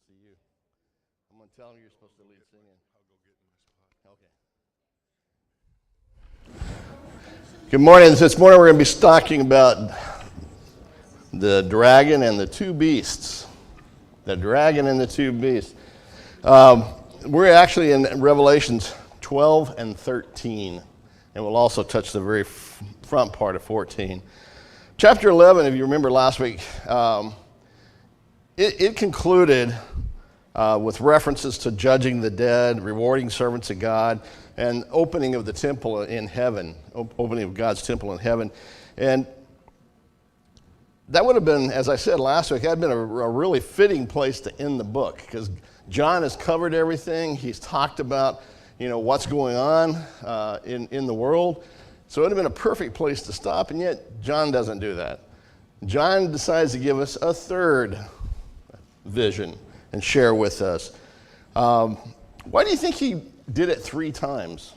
see you. I'm going to tell him you're supposed to lead singing. I'll go get in my spot. Okay. Good morning. This morning we're going to be talking about the dragon and the two beasts. The dragon and the two beasts. We're actually in Revelations 12 and 13. And we'll also touch the very front part of 14. Chapter 11, if you remember last week, it concluded with references to judging the dead, rewarding servants of God, and opening of the temple in heaven, opening of God's temple in heaven. And that would have been, as I said last week, that had been a really fitting place to end the book, because John has covered everything. He's talked about, what's going on in the world. So it would have been a perfect place to stop, and yet John doesn't do that. John decides to give us a third vision and share with us. Why do you think he did it 3 times?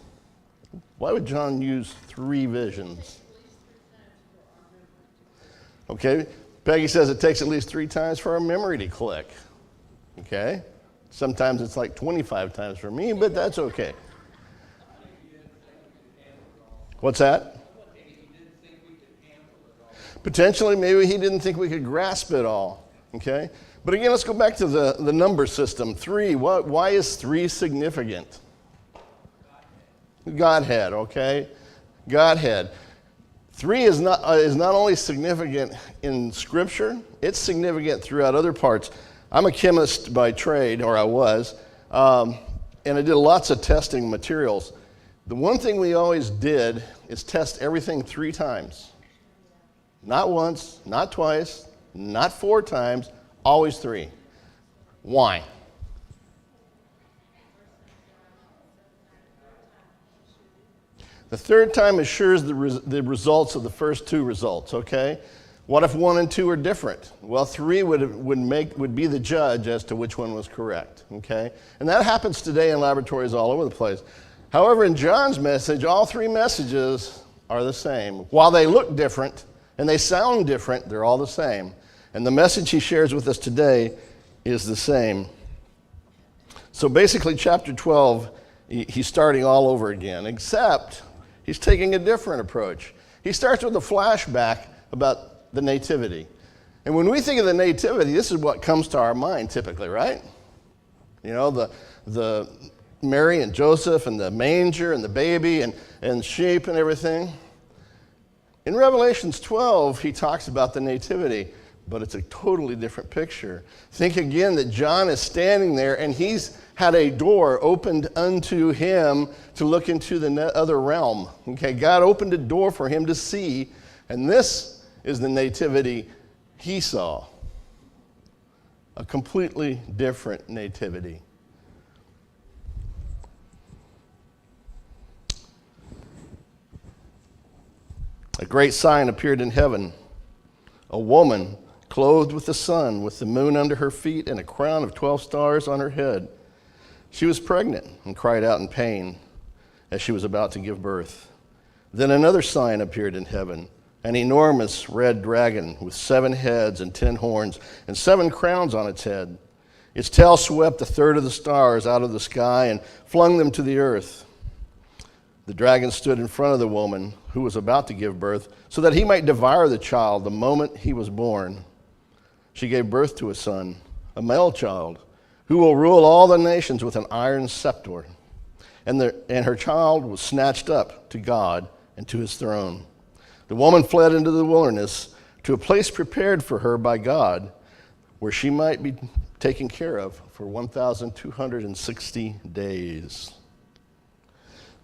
Why would John use 3 visions? Okay, Peggy says it takes at least 3 times for our memory to click. Okay, sometimes it's like 25 times for me, but that's okay. What's that? Potentially, maybe he didn't think we could grasp it all. Okay, but again, let's go back to the number system. 3. Why is 3 significant? Godhead. Okay, Godhead. 3 is not only significant in Scripture, it's significant throughout other parts. I'm a chemist by trade, or I was, and I did lots of testing materials. The one thing we always did is test everything 3 times. Not once, not twice, not 4 times, always 3. Why? The 3rd time assures the results of the first 2 results, okay? What if 1 and 2 are different? Well, 3 would be the judge as to which one was correct, okay? And that happens today in laboratories all over the place. However, in John's message, all 3 messages are the same. While they look different and they sound different, they're all the same. And the message he shares with us today is the same. So basically, chapter 12, he's starting all over again, except he's taking a different approach. He starts with a flashback about the nativity. And when we think of the nativity, this is what comes to our mind typically, right? The Mary and Joseph and the manger and the baby and sheep and everything. In Revelations 12, he talks about the nativity, but it's a totally different picture. Think again that John is standing there and he's had a door opened unto him to look into the other realm. Okay, God opened a door for him to see, and this is the nativity he saw. A completely different nativity. A great sign appeared in heaven. A woman clothed with the sun, with the moon under her feet, and a crown of 12 stars on her head. She was pregnant and cried out in pain as she was about to give birth. Then another sign appeared in heaven, an enormous red dragon with 7 heads and 10 horns and 7 crowns on its head. Its tail swept 1/3 of the stars out of the sky and flung them to the earth. The dragon stood in front of the woman who was about to give birth so that he might devour the child the moment he was born. She gave birth to a son, a male child, who will rule all the nations with an iron scepter. And her child was snatched up to God and to his throne. The woman fled into the wilderness to a place prepared for her by God, where she might be taken care of for 1,260 days.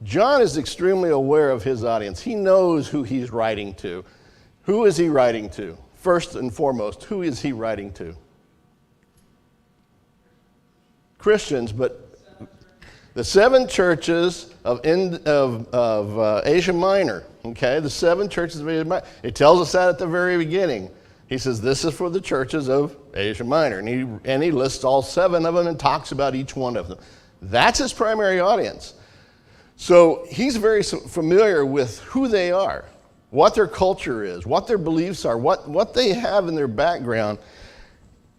John is extremely aware of his audience. He knows who he's writing to. Who is he writing to? First and foremost, who is he writing to? Christians, but the 7 churches of Asia Minor, okay? The 7 churches of Asia Minor. It tells us that at the very beginning. He says, this is for the churches of Asia Minor. And he lists all 7 of them and talks about each one of them. That's his primary audience. So he's very familiar with who they are, what their culture is, what their beliefs are, what they have in their background.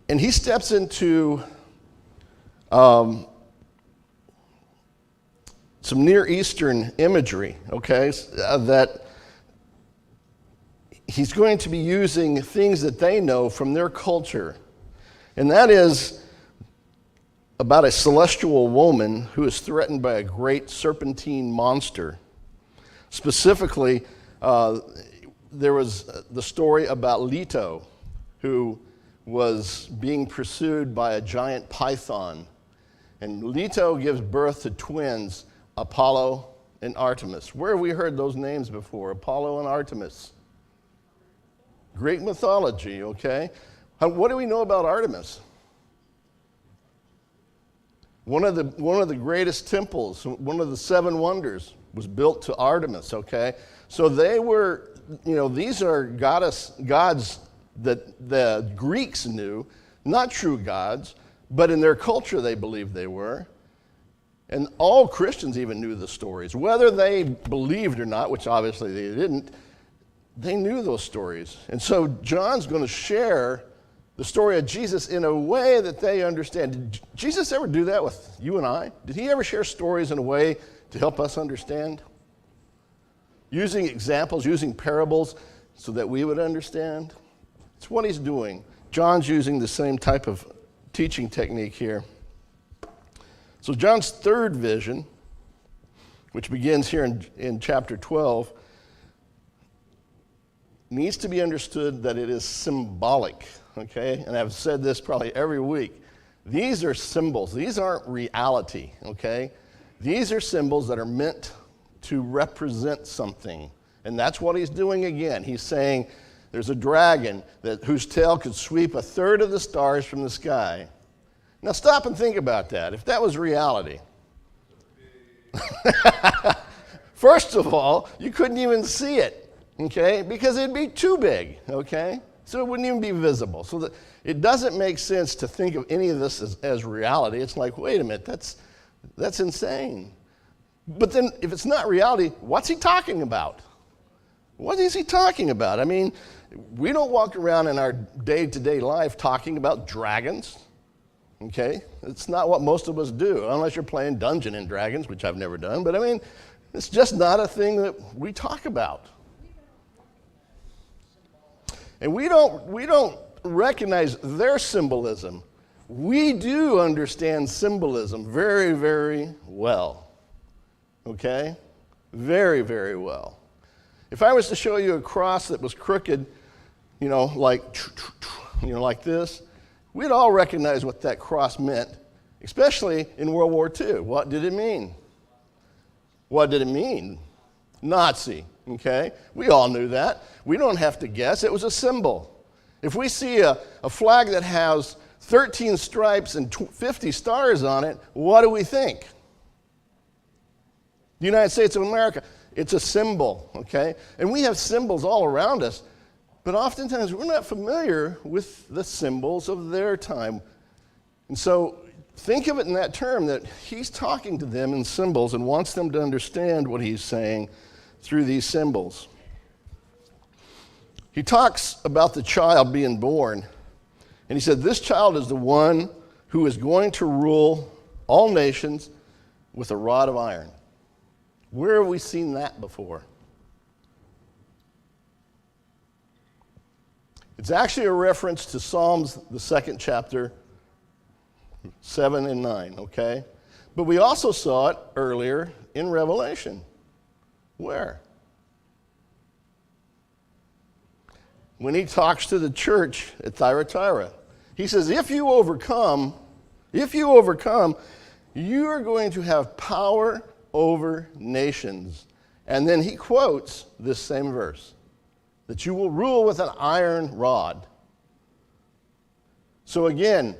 And he steps into some Near Eastern imagery, okay, that he's going to be using things that they know from their culture. And that is about a celestial woman who is threatened by a great serpentine monster. Specifically, there was the story about Leto, who was being pursued by a giant python. And Leto gives birth to twins, Apollo and Artemis. Where have we heard those names before? Apollo and Artemis. Greek mythology, okay? What do we know about Artemis? One of the greatest temples, one of the 7 wonders, was built to Artemis, okay? So they were, these are gods that the Greeks knew, not true gods, but in their culture they believed they were. And all Christians even knew the stories. Whether they believed or not, which obviously they didn't, they knew those stories. And so John's going to share the story of Jesus in a way that they understand. Did Jesus ever do that with you and I? Did he ever share stories in a way to help us understand? Using examples, using parables so that we would understand? It's what he's doing. John's using the same type of teaching technique here. So John's third vision, which begins here in chapter 12, needs to be understood that it is symbolic, okay? And I've said this probably every week. These are symbols. These aren't reality, okay? These are symbols that are meant to represent something. And that's what he's doing again. He's saying there's a dragon whose tail could sweep 1/3 of the stars from the sky. Now stop and think about that. If that was reality. First of all, you couldn't even see it, okay? Because it'd be too big, okay? So it wouldn't even be visible. So it doesn't make sense to think of any of this as reality. It's like, wait a minute, that's insane. But then if it's not reality, what's he talking about? What is he talking about? I mean, we don't walk around in our day-to-day life talking about dragons, okay? It's not what most of us do, unless you're playing Dungeons and Dragons, which I've never done. But I mean, it's just not a thing that we talk about. And we don't recognize their symbolism. We do understand symbolism very, very well. Okay? Very, very well. If I was to show you a cross that was crooked, like this, we'd all recognize what that cross meant, especially in World War II. What did it mean? What did it mean? Nazi, okay? We all knew that. We don't have to guess. It was a symbol. If we see a flag that has 13 stripes and 50 stars on it, what do we think? The United States of America, it's a symbol, okay? And we have symbols all around us, but oftentimes we're not familiar with the symbols of their time. And so think of it in that term, that he's talking to them in symbols and wants them to understand what he's saying through these symbols. He talks about the child being born, and he said, this child is the one who is going to rule all nations with a rod of iron. Where have we seen that before? It's actually a reference to Psalms, the 2nd chapter, 7 and 9, okay? But we also saw it earlier in Revelation. Where? When he talks to the church at Thyatira. He says, if you overcome, you are going to have power over nations. And then he quotes this same verse, that you will rule with an iron rod. So again,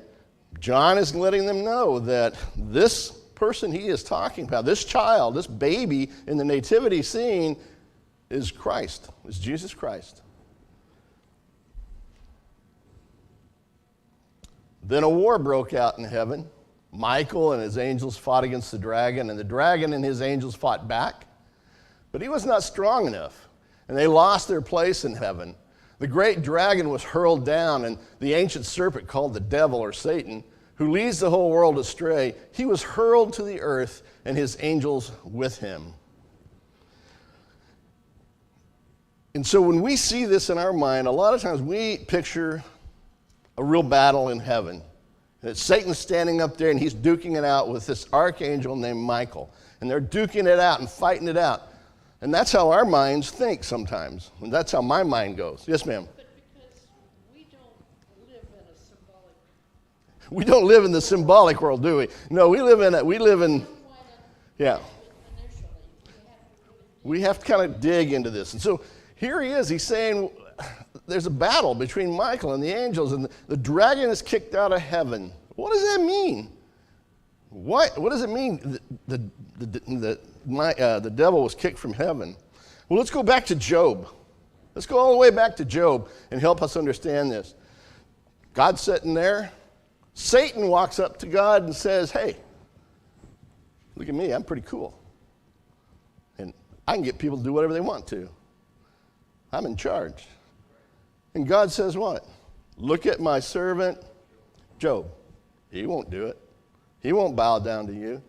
John is letting them know that this person he is talking about, this child, this baby in the nativity scene is Christ, is Jesus Christ. Then a war broke out in heaven. Michael and his angels fought against the dragon, and the dragon and his angels fought back. But he was not strong enough, and they lost their place in heaven. The great dragon was hurled down, and the ancient serpent, called the devil or Satan, who leads the whole world astray, he was hurled to the earth and his angels with him. And so when we see this in our mind, a lot of times we picture a real battle in heaven. And it's Satan standing up there and he's duking it out with this archangel named Michael. And they're duking it out and fighting it out. And that's how our minds think sometimes. And that's how my mind goes. Yes, ma'am? But because we don't live in a symbolic. We don't live in the symbolic world, do we? No, we live in, yeah. Initially, We have to kind of dig into this. And so here he is. He's saying there's a battle between Michael and the angels, and the dragon is kicked out of heaven. What does that mean? What does it mean the devil was kicked from heaven? Well, let's go back to Job. Let's go all the way back to Job and help us understand this. God's sitting there. Satan walks up to God and says, hey, look at me, I'm pretty cool. And I can get people to do whatever they want to. I'm in charge. And God says what? Look at my servant Job. He won't do it. He won't bow down to you.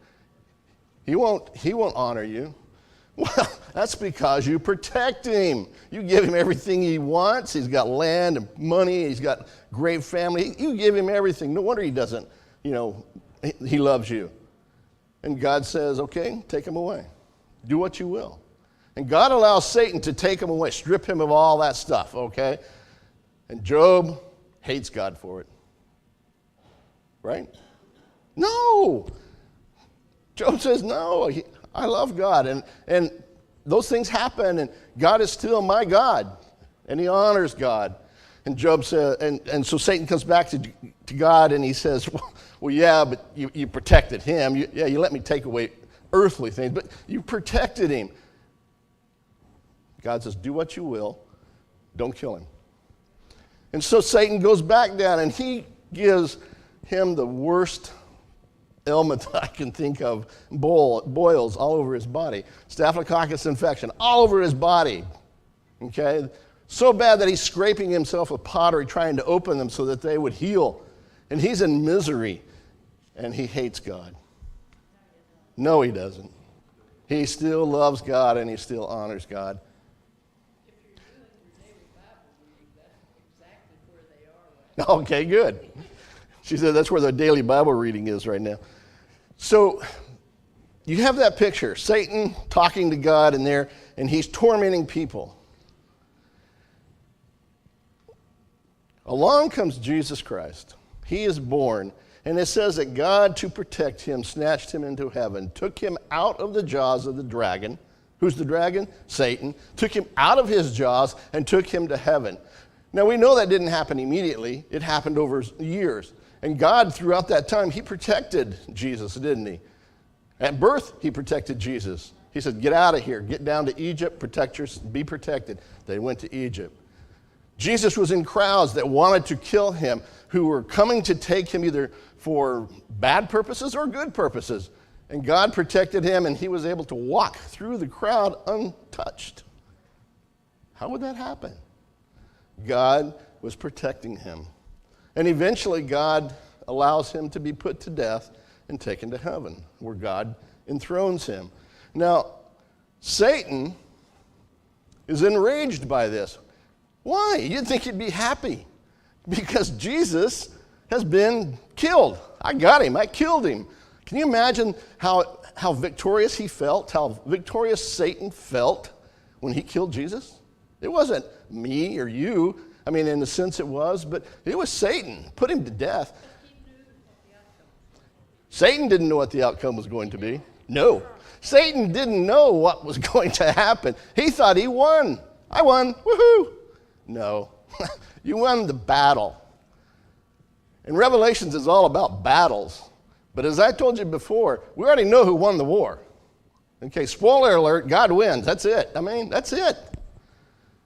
He won't honor you. Well, that's because you protect him. You give him everything he wants. He's got land and money. He's got great family. You give him everything. No wonder he doesn't, he loves you. And God says, okay, take him away. Do what you will. And God allows Satan to take him away, strip him of all that stuff, okay? And Job hates God for it. Right? No. Job says, no, I love God. And those things happen, and God is still my God. And he honors God. And Job says, and so Satan comes back to God, and he says, well, yeah, but you protected him. You let me take away earthly things, but you protected him. God says, do what you will. Don't kill him. And so Satan goes back down, and he gives him the worst ailment I can think of, boils all over his body, staphylococcus infection all over his body, okay? So bad that he's scraping himself with pottery trying to open them so that they would heal. And he's in misery, and he hates God. No, he doesn't. He still loves God, and he still honors God. if you're doing your daily Bible reading, that's exactly where they are right Okay, good. She said that's where the daily Bible reading is right now. So you have that picture, Satan talking to God in there, and he's tormenting people. Along comes Jesus Christ. He is born, and it says that God, to protect him, snatched him into heaven, took him out of the jaws of the dragon. Who's the dragon? Satan. Took him out of his jaws and took him to heaven. Now, we know that didn't happen immediately. It happened over years. And God, throughout that time, he protected Jesus, didn't he? At birth, he protected Jesus. He said, get out of here. Get down to Egypt. Be protected. They went to Egypt. Jesus was in crowds that wanted to kill him, who were coming to take him either for bad purposes or good purposes. And God protected him, and he was able to walk through the crowd untouched. How would that happen? God was protecting him. And eventually, God allows him to be put to death and taken to heaven, where God enthrones him. Now, Satan is enraged by this. Why? You'd think he'd be happy, because Jesus has been killed. I got him. I killed him. Can you imagine how victorious he felt, how victorious Satan felt when he killed Jesus? It wasn't me or you. I mean, in the sense it was, but it was Satan. Put him to death. But he knew what the outcome was. Satan didn't know what the outcome was going to be. No. Satan didn't know what was going to happen. He thought he won. I won. Woohoo. No. You won the battle. And Revelations is all about battles. But as I told you before, we already know who won the war. Okay, spoiler alert, God wins. That's it. I mean, that's it.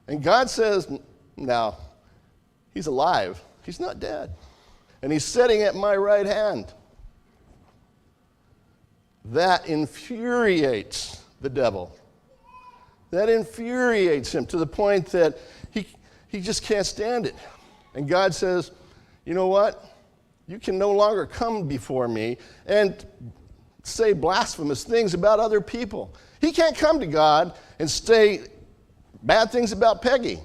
And God says, now, he's alive. He's not dead. And he's sitting at my right hand. That infuriates the devil. That infuriates him to the point that he just can't stand it. And God says, you know what? You can no longer come before me and say blasphemous things about other people. He can't come to God and say bad things about Peggy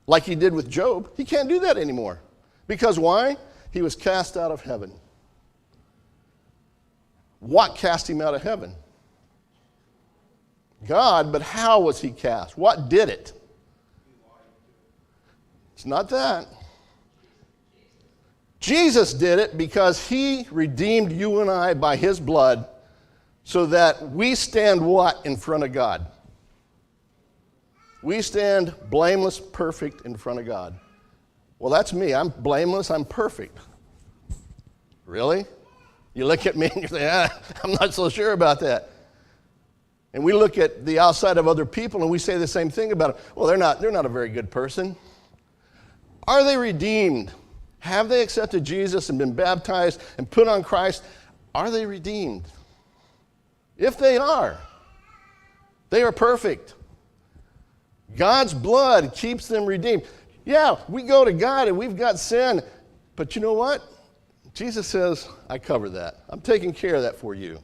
like he did with Job. He can't do that anymore. Because why? He was cast out of heaven. What cast him out of heaven? God, but how was he cast? What did it? It's not that. Jesus did it because he redeemed you and I by his blood so that we stand what in front of God? We stand blameless, perfect in front of God. Well, that's me. I'm blameless. I'm perfect. Really? You look at me and you say, I'm not so sure about that. And we look at the outside of other people and we say the same thing about them. Well, they're not a very good person. Are they redeemed? Have they accepted Jesus and been baptized and put on Christ? Are they redeemed? If they are perfect. God's blood keeps them redeemed. Yeah, we go to God and we've got sin, but you know what? Jesus says, I cover that. I'm taking care of that for you.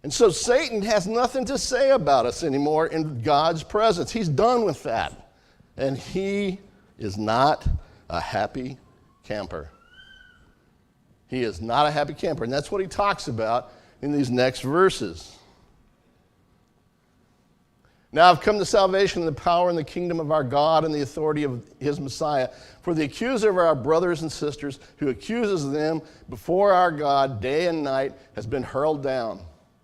And so Satan has nothing to say about us anymore in God's presence. He's done with that. And he is not a happy camper. He is not a happy camper. And that's what he talks about in these next verses. Now I've come to salvation and the power and the kingdom of our God and the authority of his Messiah. For the accuser of our brothers and sisters who accuses them before our God day and night has been hurled down.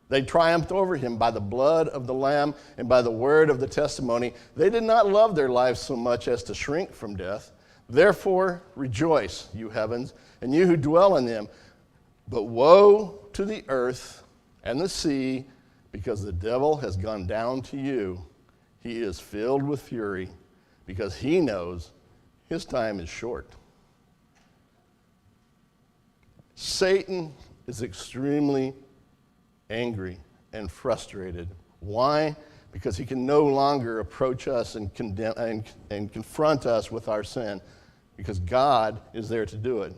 They triumphed over him by the blood of the Lamb and by the word of the testimony. They did not love their lives so much as to shrink from death. Therefore rejoice, you heavens, and you who dwell in them. But woe to the earth and the sea, because the devil has gone down to you. He is filled with fury, because he knows his time is short. Satan is extremely angry and frustrated. Why? Because he can no longer approach us and condemn and confront us with our sin, because God is there to do it.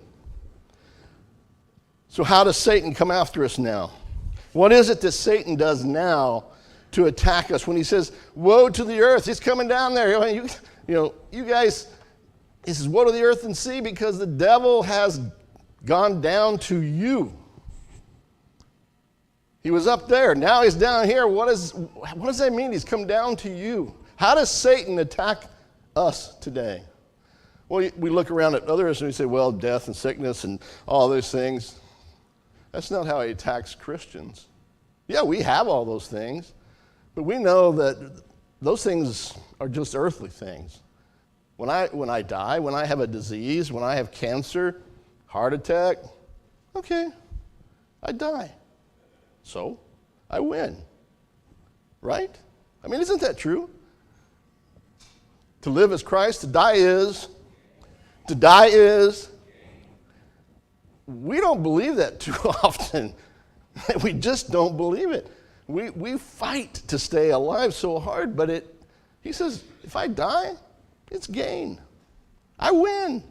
So how does Satan come after us now? What is it that Satan does now to attack us when he says, woe to the earth? He's coming down there. You guys, he says, woe to the earth and sea, because the devil has gone down to you. He was up there. Now he's down here. What does that mean? He's come down to you. How does Satan attack us today? Well, we look around at others and we say, well, death and sickness and all those things. That's not how he attacks Christians. Yeah, we have all those things, but we know that those things are just earthly things. When I die, when I have a disease, when I have cancer, heart attack, okay, I die. So, I win. Right? I mean, isn't that true? To live is Christ, to die is. We don't believe that too often. We just don't believe it. We fight to stay alive so hard, but he says, if I die, it's gain. I win.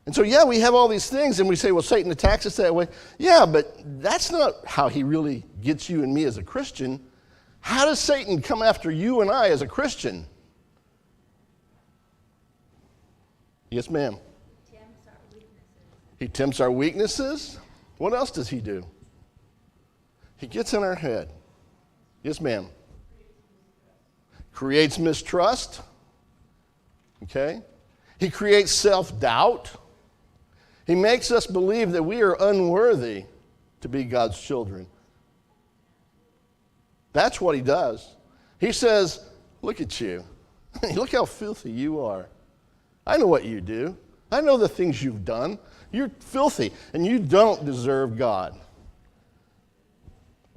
And so, yeah, we have all these things, and we say, well, Satan attacks us that way. Yeah, but that's not how he really gets you and me as a Christian. How does Satan come after you and I as a Christian? Yes, ma'am. He tempts our weaknesses. What else does he do? He gets in our head. Yes, ma'am. Creates mistrust. Okay? He creates self-doubt. He makes us believe that we are unworthy to be God's children. That's what he does. He says, look at you. Look how filthy you are. I know what you do. I know the things you've done. You're filthy, and you don't deserve God.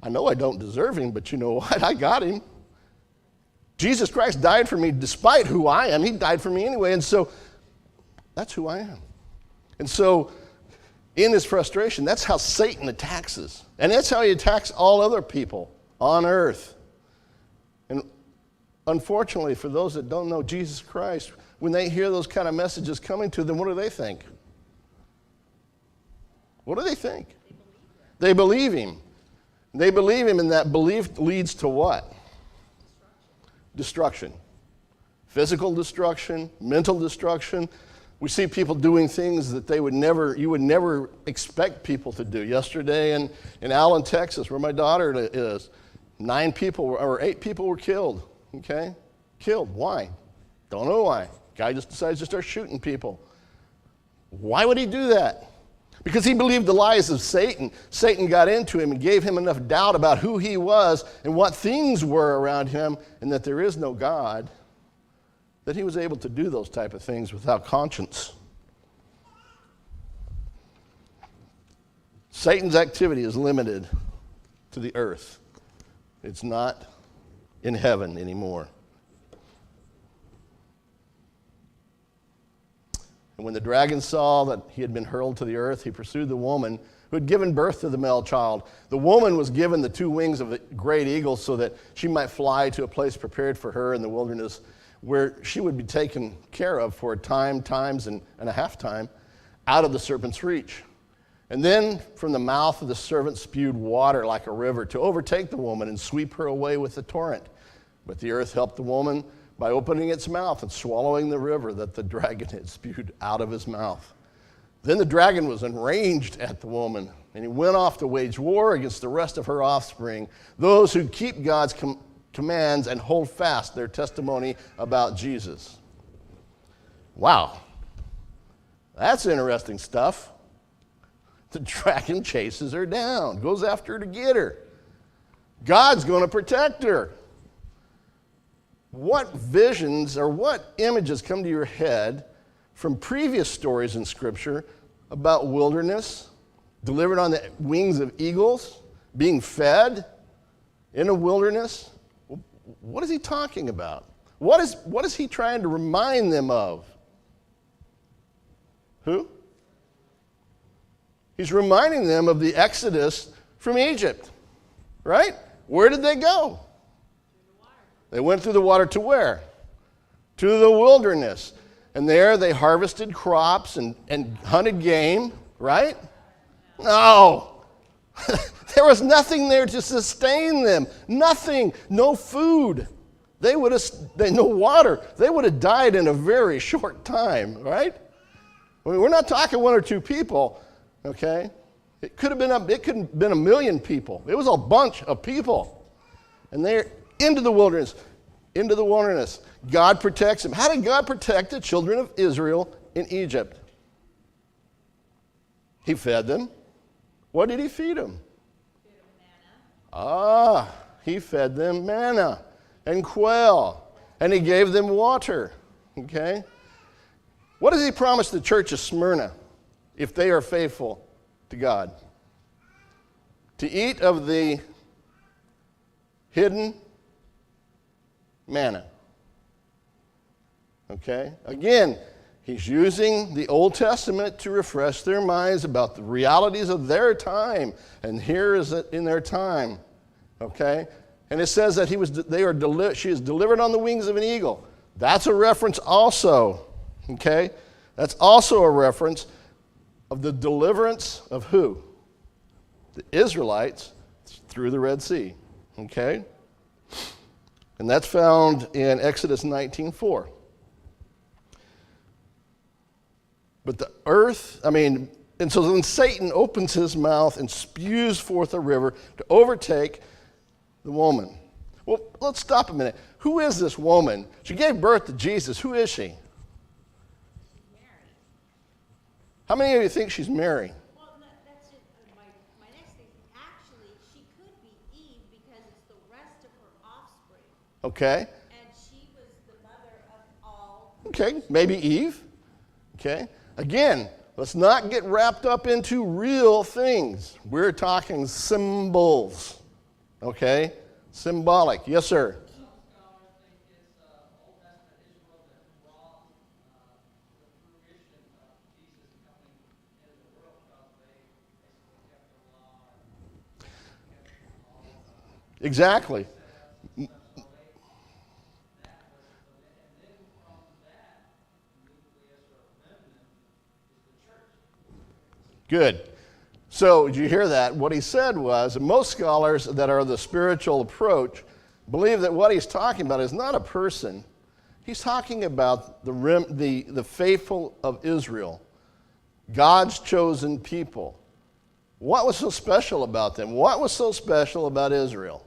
I know I don't deserve him, but you know what? I got him. Jesus Christ died for me despite who I am. He died for me anyway, and so that's who I am. And so in his frustration, that's how Satan attacks us. And that's how he attacks all other people on earth. And unfortunately, for those that don't know Jesus Christ, when they hear those kind of messages coming to them, what do they think? What do they think? They believe him. They believe him, and that belief leads to what? Destruction. Physical destruction, mental destruction. We see people doing things that you would never expect people to do. Yesterday in Allen, Texas, where my daughter is, 8 people were killed. Okay? Killed. Why? Don't know why. Guy just decides to start shooting people. Why would he do that? Because he believed the lies of Satan. Satan got into him and gave him enough doubt about who he was and what things were around him and that there is no God, that he was able to do those type of things without conscience. Satan's activity is limited to the earth. It's not in heaven anymore. And when the dragon saw that he had been hurled to the earth, he pursued the woman who had given birth to the male child. The woman was given the 2 wings of a great eagle so that she might fly to a place prepared for her in the wilderness where she would be taken care of for a times and a half time out of the serpent's reach. And then from the mouth of the serpent spewed water like a river to overtake the woman and sweep her away with the torrent. But the earth helped the woman by opening its mouth and swallowing the river that the dragon had spewed out of his mouth. Then the dragon was enraged at the woman, and he went off to wage war against the rest of her offspring, those who keep God's commands and hold fast their testimony about Jesus. Wow. That's interesting stuff. The dragon chases her down, goes after her to get her. God's going to protect her. What visions or what images come to your head from previous stories in Scripture about wilderness, delivered on the wings of eagles, being fed in a wilderness? What is he talking about? What is he trying to remind them of? Who? He's reminding them of the Exodus from Egypt, right? Where did they go? They went through the water to where? To the wilderness. And there they harvested crops and hunted game, right? No. There was nothing there to sustain them. Nothing. No food. No water. They would have died in a very short time, right? I mean, we're not talking 1 or 2 people, okay? It could have been a million people. It was a bunch of people. And they're into the wilderness. God protects them. How did God protect the children of Israel in Egypt? He fed them. What did he feed them? He fed them manna and quail, and he gave them water. Okay? What does he promise the church of Smyrna if they are faithful to God? To eat of the hidden manna. Okay? Again, he's using the Old Testament to refresh their minds about the realities of their time. And here is it in their time. Okay? And it says that she is delivered on the wings of an eagle. That's a reference also. Okay? That's also a reference of the deliverance of who? The Israelites through the Red Sea. Okay? And that's found in Exodus 19:4. But the earth, and so then Satan opens his mouth and spews forth a river to overtake the woman. Well, let's stop a minute. Who is this woman? She gave birth to Jesus. Who is she? Mary. How many of you think she's Mary? Well, no, that's it. My next thing. Actually, she could be Eve because it's the rest of her offspring. Okay. And she was the mother of all. Okay, maybe Eve. Okay. Again, let's not get wrapped up into real things. We're talking symbols. Okay? Symbolic. Yes, sir. Some scholars think it's Old Testament Israel that brought the fruition of Jesus coming into the world because they basically kept the law and kept all Exactly. and then from that nucleus or remnant is the church. Good. So, did you hear that? What he said was, and most scholars that are the spiritual approach believe that what he's talking about is not a person. He's talking about the faithful of Israel, God's chosen people. What was so special about them? What was so special about Israel?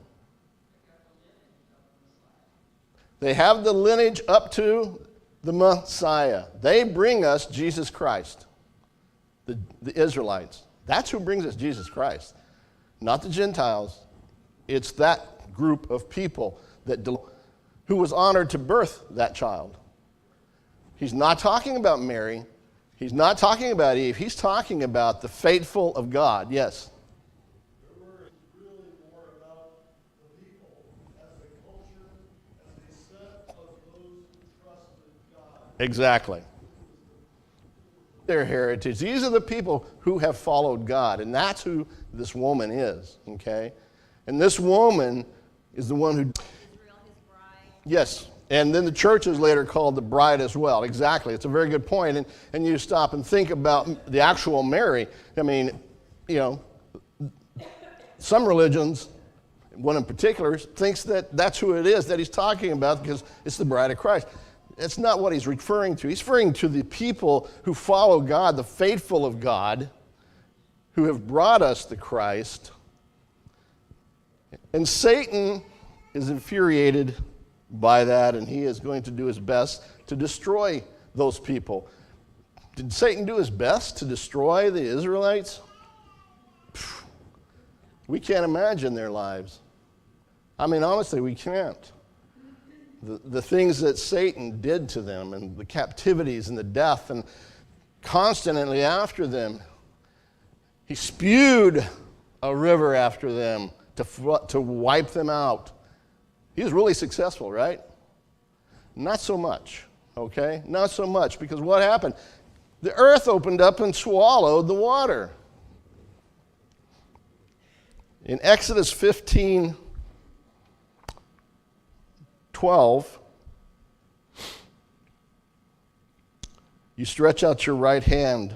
They have the lineage up to the Messiah. They bring us Jesus Christ, the Israelites. That's who brings us Jesus Christ, not the Gentiles. It's that group of people who was honored to birth that child. He's not talking about Mary. He's not talking about Eve. He's talking about the faithful of God. Yes? Their word is really more about the people as a culture, as a set of those who trusted God. Exactly. Their heritage. These are the people who have followed God, and that's who this woman is, okay? And this woman is the one who... Israel, his bride. Yes, and then the church is later called the bride as well. Exactly. It's a very good point. And you stop and think about the actual Mary. I mean, you know, some religions, one in particular, thinks that that's who it is that he's talking about because it's the bride of Christ. It's not what he's referring to. He's referring to the people who follow God, the faithful of God, who have brought us to Christ. And Satan is infuriated by that, and he is going to do his best to destroy those people. Did Satan do his best to destroy the Israelites? We can't imagine their lives. I mean, honestly, we can't. The things that Satan did to them, and the captivities and the death, and constantly after them. He spewed a river after them to wipe them out. He was really successful, right? Not so much, okay? Not so much, because what happened? The earth opened up and swallowed the water. In Exodus 15:12, you stretch out your right hand,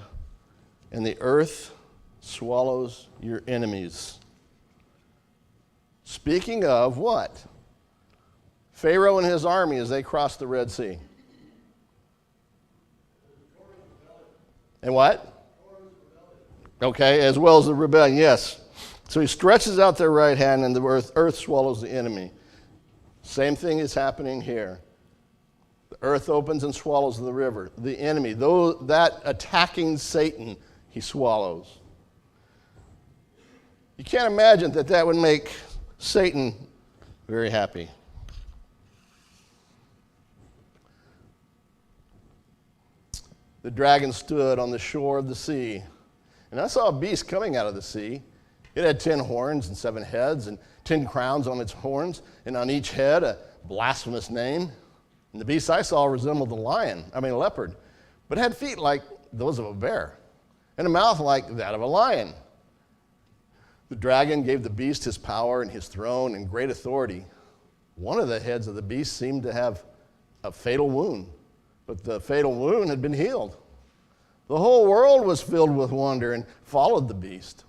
and the earth swallows your enemies. Speaking of what? Pharaoh and his army as they crossed the Red Sea. And what? Okay, as well as the rebellion, yes. So he stretches out their right hand, and the earth swallows the enemy. Same thing is happening here. The earth opens and swallows the river, the enemy. Though that attacking Satan, he swallows. You can't imagine that would make Satan very happy. The dragon stood on the shore of the sea, and I saw a beast coming out of the sea. It had 10 horns and 7 heads and 10 crowns on its horns, and on each head a blasphemous name. And the beast I saw resembled a leopard, but had feet like those of a bear, and a mouth like that of a lion. The dragon gave the beast his power and his throne and great authority. One of the heads of the beast seemed to have a fatal wound, but the fatal wound had been healed. The whole world was filled with wonder and followed the beast.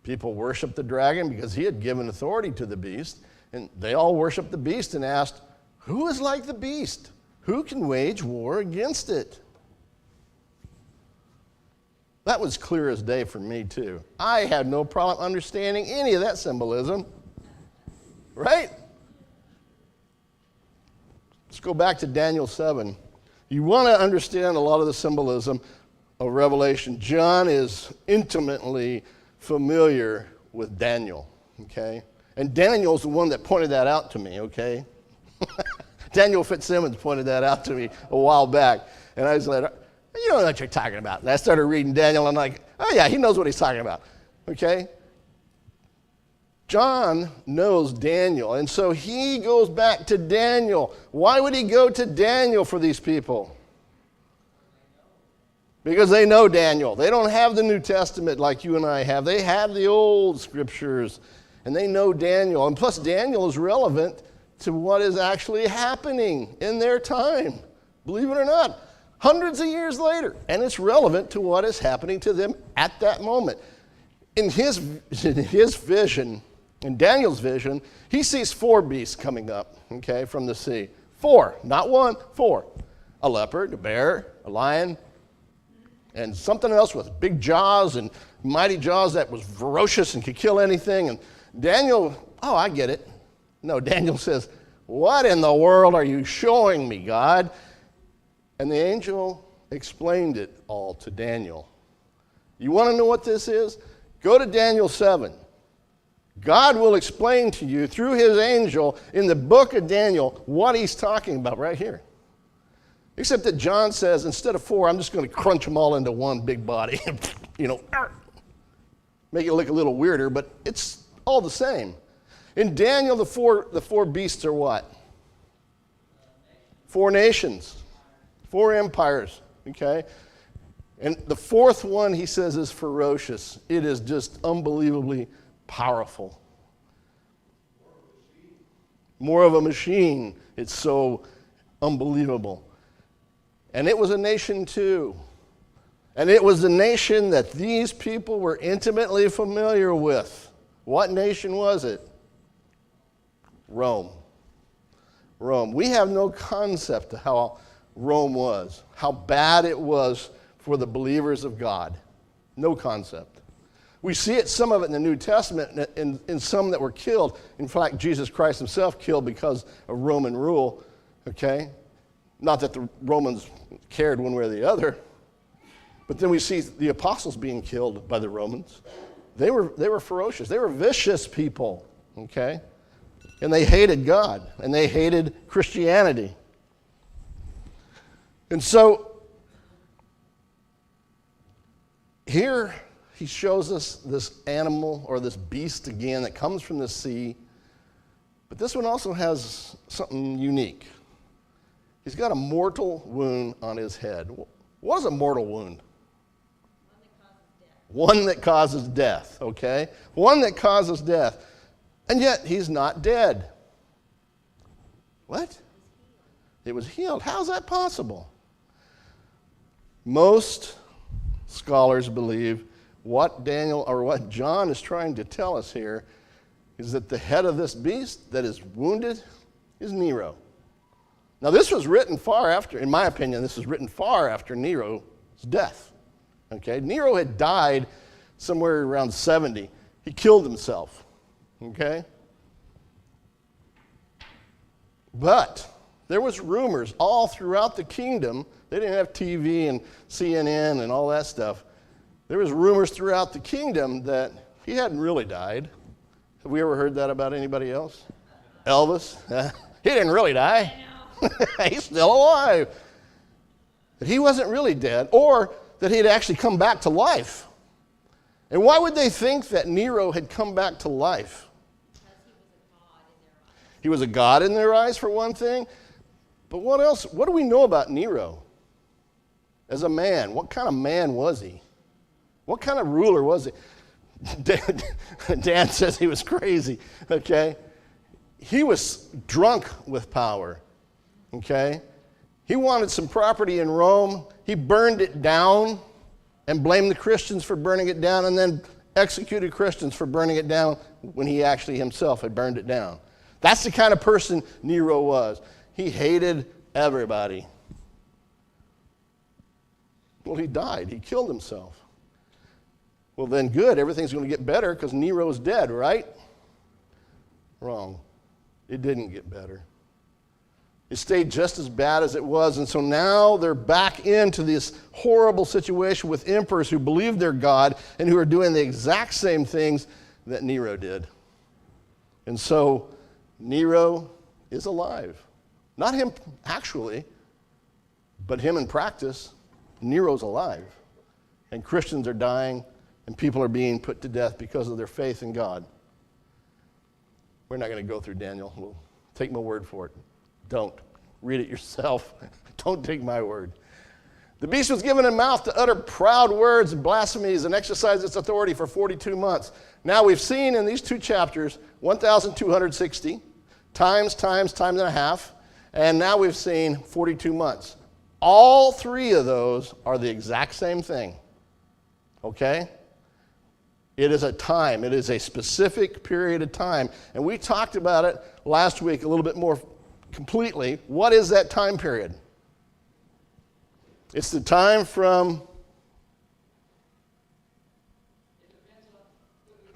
People worshiped the dragon because he had given authority to the beast, and they all worshiped the beast and asked, "Who is like the beast? Who can wage war against it?" That was clear as day for me, too. I had no problem understanding any of that symbolism. Right? Let's go back to Daniel 7. You want to understand a lot of the symbolism of Revelation. John is intimately familiar with Daniel, okay? And Daniel's the one that pointed that out to me, okay? Daniel Fitzsimmons pointed that out to me a while back. And I was like, you don't know what you're talking about. And I started reading Daniel, and I'm like, oh yeah, he knows what he's talking about, okay? John knows Daniel, and so he goes back to Daniel. Why would he go to Daniel for these people? Because they know Daniel. They don't have the New Testament like you and I have. They have the old scriptures, and they know Daniel. And plus, Daniel is relevant to what is actually happening in their time. Believe it or not, hundreds of years later, and it's relevant to what is happening to them at that moment. in his vision, in Daniel's vision, he sees 4 beasts coming up, okay, from the sea. 4, not 1, 4. A leopard, a bear, a lion, and something else with big jaws and mighty jaws that was ferocious and could kill anything. And Daniel, oh, I get it. No, Daniel says, what in the world are you showing me, God? And the angel explained it all to Daniel. You want to know what this is? Go to Daniel 7. God will explain to you through his angel in the book of Daniel what he's talking about right here. Except that John says, instead of 4, I'm just going to crunch them all into one big body. Make it look a little weirder, but it's all the same. In Daniel, the four beasts are what? 4 nations, 4 empires, okay? And the 4th one, he says, is ferocious. It is just unbelievably powerful. More of a machine. It's so unbelievable. And it was a nation too. And it was a nation that these people were intimately familiar with. What nation was it? Rome. Rome. We have no concept of how Rome was, how bad it was for the believers of God. No concept. We see it, some of it in the New Testament, in some that were killed. In fact, Jesus Christ himself killed because of Roman rule, okay? Not that the Romans cared one way or the other, but then we see the apostles being killed by the Romans. They were ferocious. They were vicious people, okay? And they hated God, and they hated Christianity. And so here he shows us this animal or this beast again that comes from the sea, but this one also has something unique. He's got a mortal wound on his head. What is a mortal wound? One that causes death, okay? One that causes death. And yet he's not dead. What? It was healed. How is that possible? Most scholars believe what Daniel or what John is trying to tell us here is that the head of this beast that is wounded is Nero. Now, this was written far after, in my opinion, this was written far after Nero's death. Okay? Nero had died somewhere around 70. He killed himself. Okay? But there was rumors all throughout the kingdom. They didn't have TV and CNN and all that stuff. There was rumors throughout the kingdom that he hadn't really died. Have we ever heard that about anybody else? Elvis? He didn't really die. He's still alive. That he wasn't really dead, or that he had actually come back to life. And why would they think that Nero had come back to life? He was a god in their eyes, for one thing. But what else? What do we know about Nero as a man? What kind of man was he? What kind of ruler was he? Dan says he was crazy, okay? He was drunk with power, okay? He wanted some property in Rome. He burned it down and blamed the Christians for burning it down, and then executed Christians for burning it down when he actually himself had burned it down. That's the kind of person Nero was. He hated everybody. Well, he died. He killed himself. Well, then good. Everything's going to get better because Nero's dead, right? Wrong. It didn't get better. It stayed just as bad as it was, and so now they're back into this horrible situation with emperors who believe they're God and who are doing the exact same things that Nero did. And so Nero is alive. Not him actually, but him in practice. Nero's alive. And Christians are dying, and people are being put to death because of their faith in God. We're not going to go through Daniel. We'll take my word for it. Don't. Read it yourself. Don't take my word. The beast was given a mouth to utter proud words and blasphemies and exercise its authority for 42 months. Now we've seen in these 2 chapters 1,260 times and a half, and now we've seen 42 months. All 3 of those are the exact same thing. Okay? It is a time. It is a specific period of time. And we talked about it last week a little bit more completely. What is that time period? It's the time from...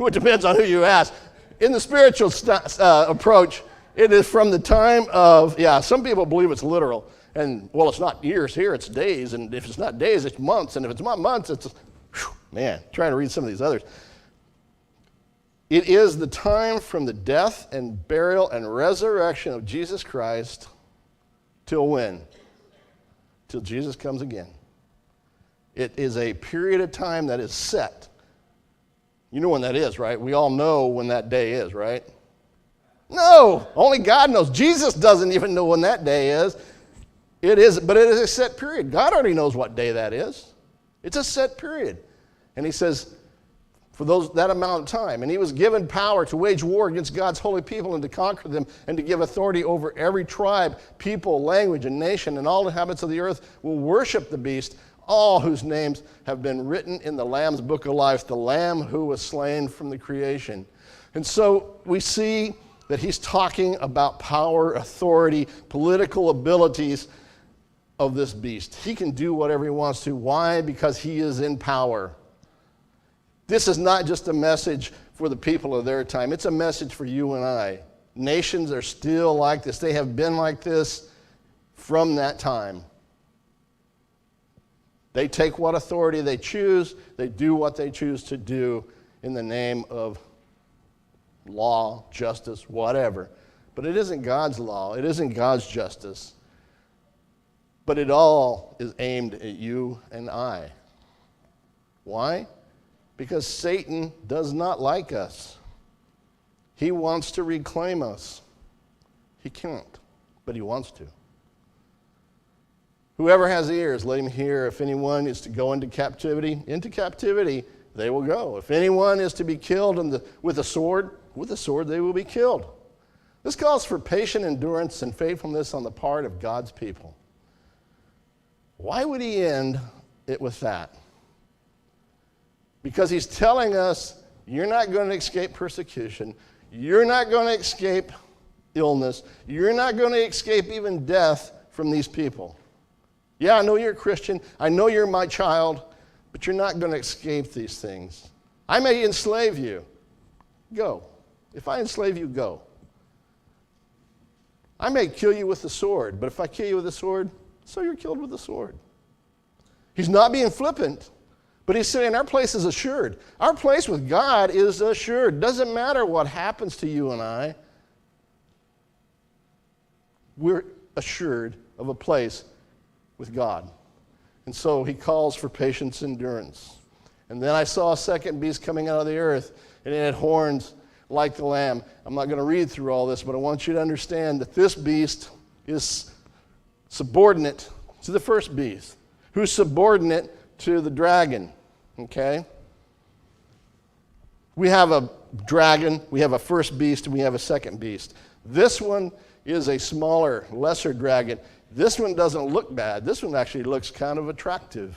It depends on who you ask. In the spiritual approach, it is from the time of, some people believe it's literal. And, well, it's not years here, it's days. And if it's not days, it's months. And if it's not months, it's, trying to read some of these others. It is the time from the death and burial and resurrection of Jesus Christ till when? Till Jesus comes again. It is a period of time that is set. You know when that is, right? We all know when that day is, right? No, only God knows. Jesus doesn't even know when that day is. It is, but it is a set period. God already knows what day that is. It's a set period. And he says, for that amount of time. And he was given power to wage war against God's holy people and to conquer them and to give authority over every tribe, people, language, and nation, and all the inhabitants of the earth will worship the beast, all whose names have been written in the Lamb's book of life, the Lamb who was slain from the creation. And so we see that he's talking about power, authority, political abilities of this beast. He can do whatever he wants to. Why? Because he is in power. This is not just a message for the people of their time. It's a message for you and I. Nations are still like this. They have been like this from that time. They take what authority they choose. They do what they choose to do in the name of law, justice, whatever. But it isn't God's law. It isn't God's justice. But it all is aimed at you and I. Why? Because Satan does not like us. He wants to reclaim us. He can't, but he wants to. Whoever has ears, let him hear. If anyone is to go into captivity they will go. If anyone is to be killed with a sword they will be killed. This calls for patient endurance and faithfulness on the part of God's people. Why would he end it with that? Because he's telling us, you're not going to escape persecution. You're not going to escape illness. You're not going to escape even death from these people. Yeah, I know you're a Christian. I know you're my child, but you're not going to escape these things. I may enslave you. Go. If I enslave you, go. I may kill you with the sword, but if I kill you with the sword, so you're killed with the sword. He's not being flippant. But he's saying our place is assured. Our place with God is assured. Doesn't matter what happens to you and I. We're assured of a place with God. And so he calls for patience and endurance. And then I saw a second beast coming out of the earth, and it had horns like the lamb. I'm not going to read through all this, but I want you to understand that this beast is subordinate to the first beast, who's subordinate to the dragon. Okay? We have a dragon, we have a first beast, and we have a second beast. This one is a smaller, lesser dragon. This one doesn't look bad. This one actually looks kind of attractive.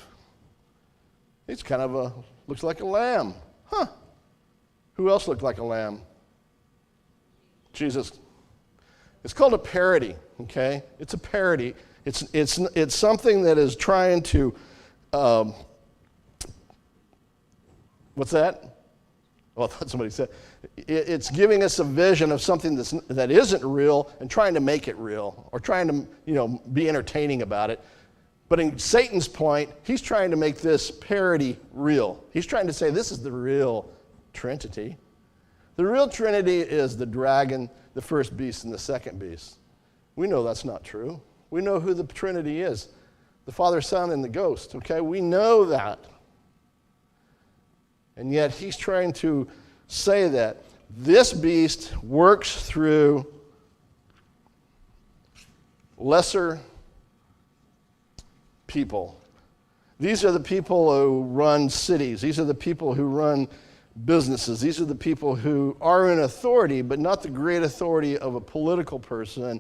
It's kind of looks like a lamb. Huh. Who else looked like a lamb? Jesus. It's called a parody, okay? It's a parody. It's something that is trying to... what's that? Well, I thought somebody said. It's giving us a vision of something that isn't real and trying to make it real, or trying to, be entertaining about it. But in Satan's point, he's trying to make this parody real. He's trying to say this is the real Trinity. The real Trinity is the dragon, the first beast, and the second beast. We know that's not true. We know who the Trinity is. The Father, Son, and the Ghost, okay? We know that. And yet he's trying to say that this beast works through lesser people. These are the people who run cities. These are the people who run businesses. These are the people who are in authority, but not the great authority of a political person.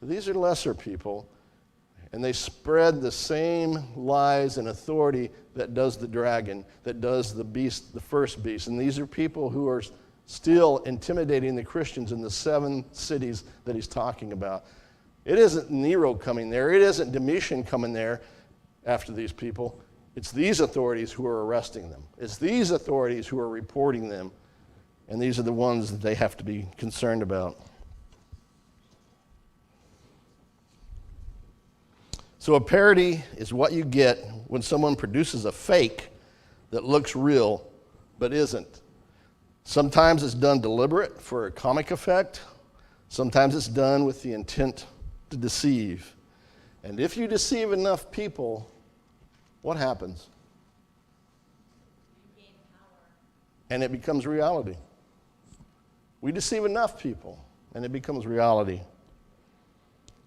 These are lesser people. And they spread the same lies and authority that does the dragon, that does the beast, the first beast. And these are people who are still intimidating the Christians in the 7 cities that he's talking about. It isn't Nero coming there. It isn't Domitian coming there after these people. It's these authorities who are arresting them. It's these authorities who are reporting them. And these are the ones that they have to be concerned about. So a parody is what you get when someone produces a fake that looks real but isn't. Sometimes it's done deliberate for a comic effect. Sometimes it's done with the intent to deceive. And if you deceive enough people, what happens? You gain power. And it becomes reality. We deceive enough people, and it becomes reality.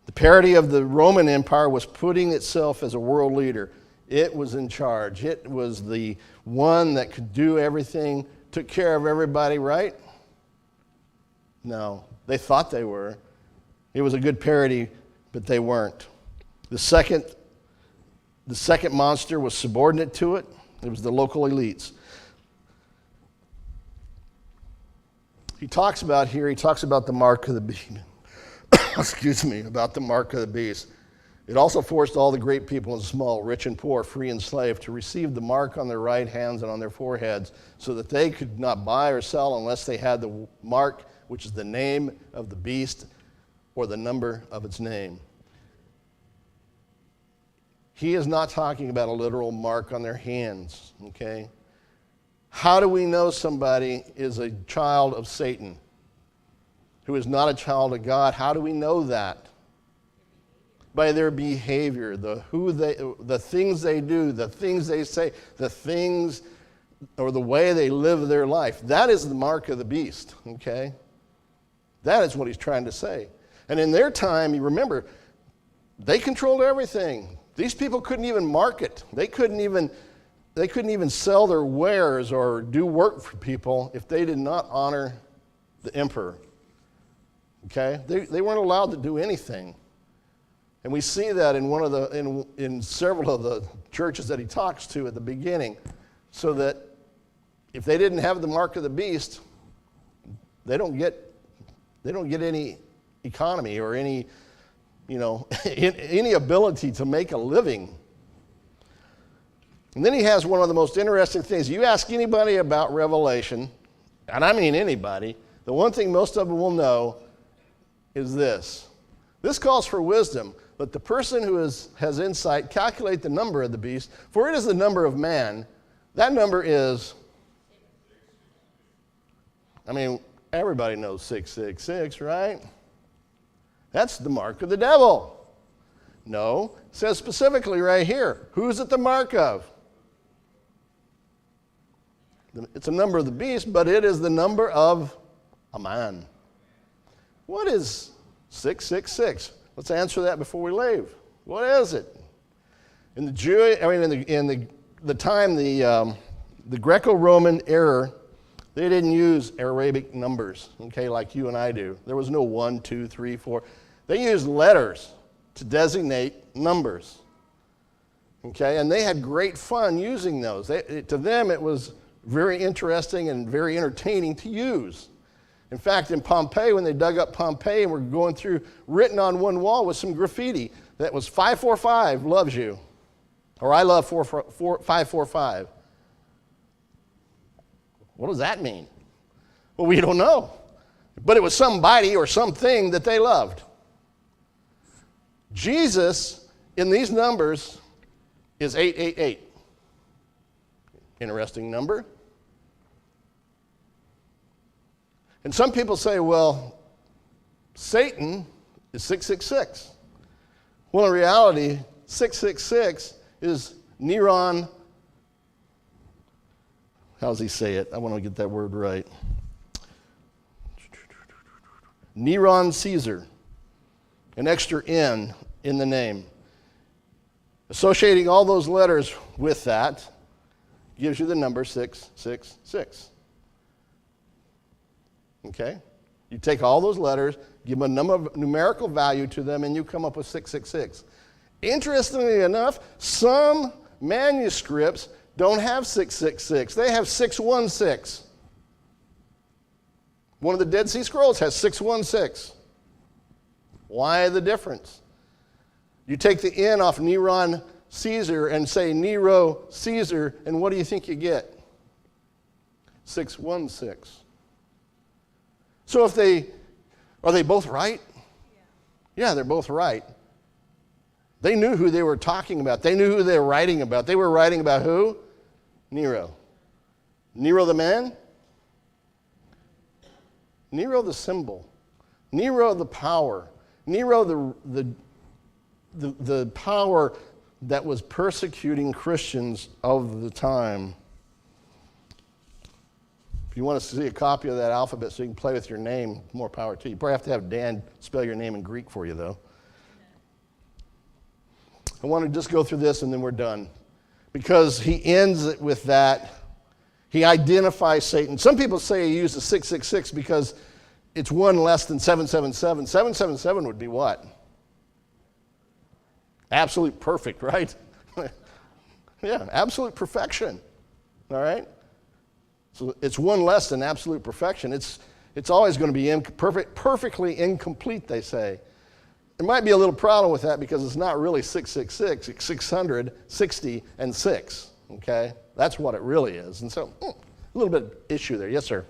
The parody of the Roman Empire was putting itself as a world leader. It was in charge. It was the one that could do everything, took care of everybody, right? No, they thought they were. It was a good parody, but they weren't. The second monster was subordinate to it. It was the local elites. He talks about the mark of the beast. Excuse me, about the mark of the beast. It also forced all the great people and small, rich and poor, free and slave, to receive the mark on their right hands and on their foreheads, so that they could not buy or sell unless they had the mark, which is the name of the beast or the number of its name. He is not talking about a literal mark on their hands, okay? How do we know somebody is a child of Satan, who is not a child of God? How do we know that? By their behavior, the things they do, the things they say, the things or the way they live their life. That is the mark of the beast, okay? That is what he's trying to say. And in their time, you remember, they controlled everything. These people couldn't even market. They couldn't even sell their wares or do work for people if they did not honor the emperor. Okay? They weren't allowed to do anything. And we see that in several of the churches that he talks to at the beginning, so that if they didn't have the mark of the beast, they don't get any economy or any any ability to make a living. And then he has one of the most interesting things. You ask anybody about Revelation, and I mean anybody, the one thing most of them will know is this. This calls for wisdom. Let the person who has insight calculate the number of the beast, for it is the number of man. That number is, everybody knows 666, right? That's the mark of the devil. No, it says specifically right here, who's it the mark of? It's a number of the beast, but it is the number of a man. What is 666? Let's answer that before we leave. What is it? In the time, the Greco-Roman era, they didn't use Arabic numbers, okay, like you and I do. There was no 1, 2, 3, 4. They used letters to designate numbers, okay, and they had great fun using those. To them, it was very interesting and very entertaining to use. In fact, in Pompeii, when they dug up Pompeii and were going through, written on one wall was some graffiti that was 545 loves you, or I love 545. What does that mean? Well, we don't know. But it was somebody or something that they loved. Jesus, in these numbers, is 888. Interesting number. And some people say, well, Satan is 666. Well, in reality, 666 is Neron. How does he say it? I want to get that word right. Neron Caesar. An extra N in the name. Associating all those letters with that gives you the number 666. Okay? You take all those letters, give them a numerical value to them, and you come up with 666. Interestingly enough, some manuscripts don't have 666. They have 616. One of the Dead Sea Scrolls has 616. Why the difference? You take the N off Neron Caesar and say Nero Caesar, and what do you think you get? 616. So are they both right? Yeah, they're both right. They knew who they were talking about. They knew who they were writing about. They were writing about who? Nero. Nero the man? Nero the symbol. Nero the power. Nero the power that was persecuting Christians of the time. If you want to see a copy of that alphabet so you can play with your name, more power to you. You probably have to have Dan spell your name in Greek for you, though. I want to just go through this and then we're done. Because he ends it with that. He identifies Satan. Some people say he uses 666 because it's one less than 777. 777 would be what? Absolute perfect, right? Yeah, absolute perfection. All right? So it's one less than absolute perfection. It's always going to be perfectly incomplete, they say. There might be a little problem with that because it's not really 666. It's 660 and 6. Okay? That's what it really is. And so, a little bit of issue there. Yes, sir?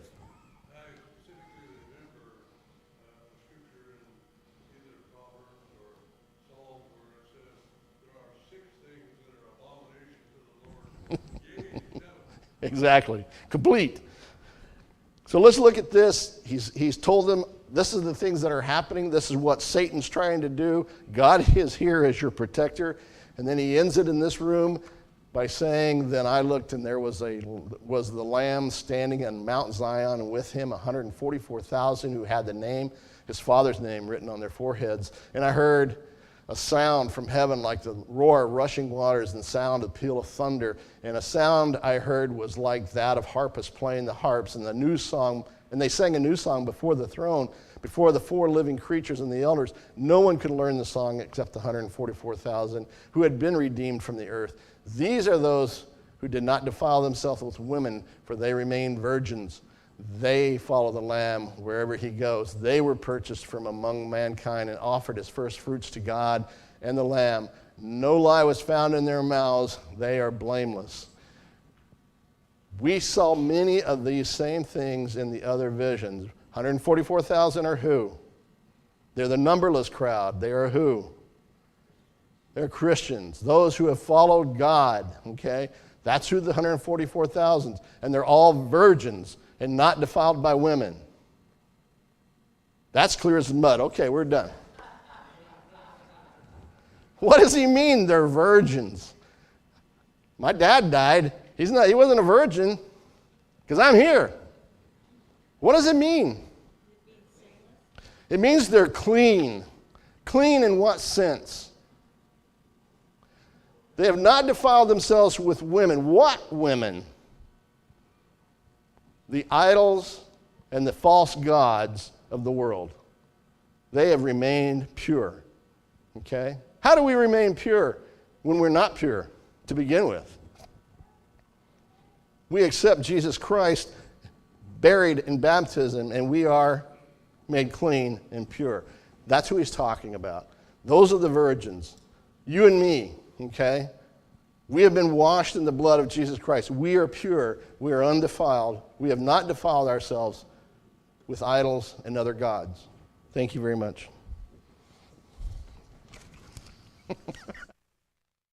I specifically remember a scripture in either Proverbs or Psalms where it says, there are 6 things that are abomination to the Lord. Yea, no. Exactly. Complete. So let's look at this. He's told them, this is the things that are happening. This is what Satan's trying to do. God is here as your protector. And then he ends it in this room by saying, then I looked and there was the Lamb standing on Mount Zion, and with him 144,000 who had the name, his father's name written on their foreheads. And I heard a sound from heaven like the roar of rushing waters and sound of peal of thunder. And a sound I heard was like that of harpists playing the harps, and the new song. And they sang a new song before the throne, before the 4 living creatures and the elders. No one could learn the song except the 144,000 who had been redeemed from the earth. These are those who did not defile themselves with women, for they remained virgins. They follow the Lamb wherever he goes. They were purchased from among mankind and offered as first fruits to God and the Lamb. No lie was found in their mouths. They are blameless. We saw many of these same things in the other visions. 144,000 are who? They're the numberless crowd. They are who? They're Christians, those who have followed God, okay? That's who the 144,000, and they're all virgins and not defiled by women. That's clear as mud. Okay, we're done. What does he mean they're virgins? My dad died. He wasn't a virgin because I'm here. What does it mean? It means they're clean. Clean in what sense? They have not defiled themselves with women. What women? The idols and the false gods of the world. They have remained pure. Okay? How do we remain pure when we're not pure to begin with? We accept Jesus Christ, buried in baptism, and we are made clean and pure. That's who he's talking about. Those are the virgins. You and me, okay? We have been washed in the blood of Jesus Christ. We are pure. We are undefiled. We have not defiled ourselves with idols and other gods. Thank you very much.